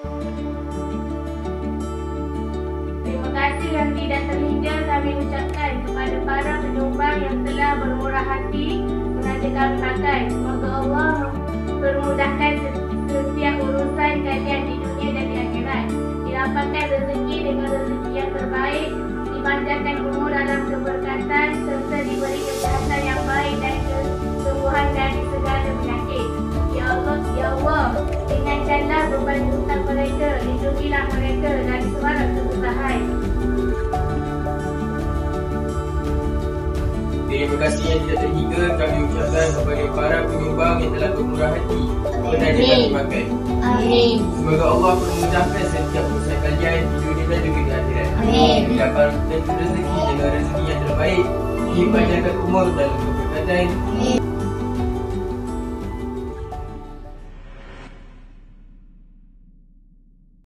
Terima kasih yang tidak terhingga kami ucapkan kepada para penyumbang yang telah bermurah hati mengajak kami makan. Semoga Allah mempermudahkan setiap urusan kalian di dunia dan di akhirat. Dilapangkan rezeki dengan rezeki yang terbaik, dipanjangkan umur dalam keberkatan serta diberi kesihatan yang baik dan kesembuhan dari segala penyakit. Ya Allah, ringankanlah beban hutang mereka, lindungilah mereka dari segala kesusahan. Terima kasih yang tidak terhingga kami ucapkan kepada para penyumbang yang telah bermurah hati mengajak kami makan. Amin. Semoga Allah memudahkan setiap urusan kalian di dunia dan juga di akhirat. Amin. Dapatkan rezeki dengan rezeki yang terbaik, dipanjangkan umur dalam keberkatan.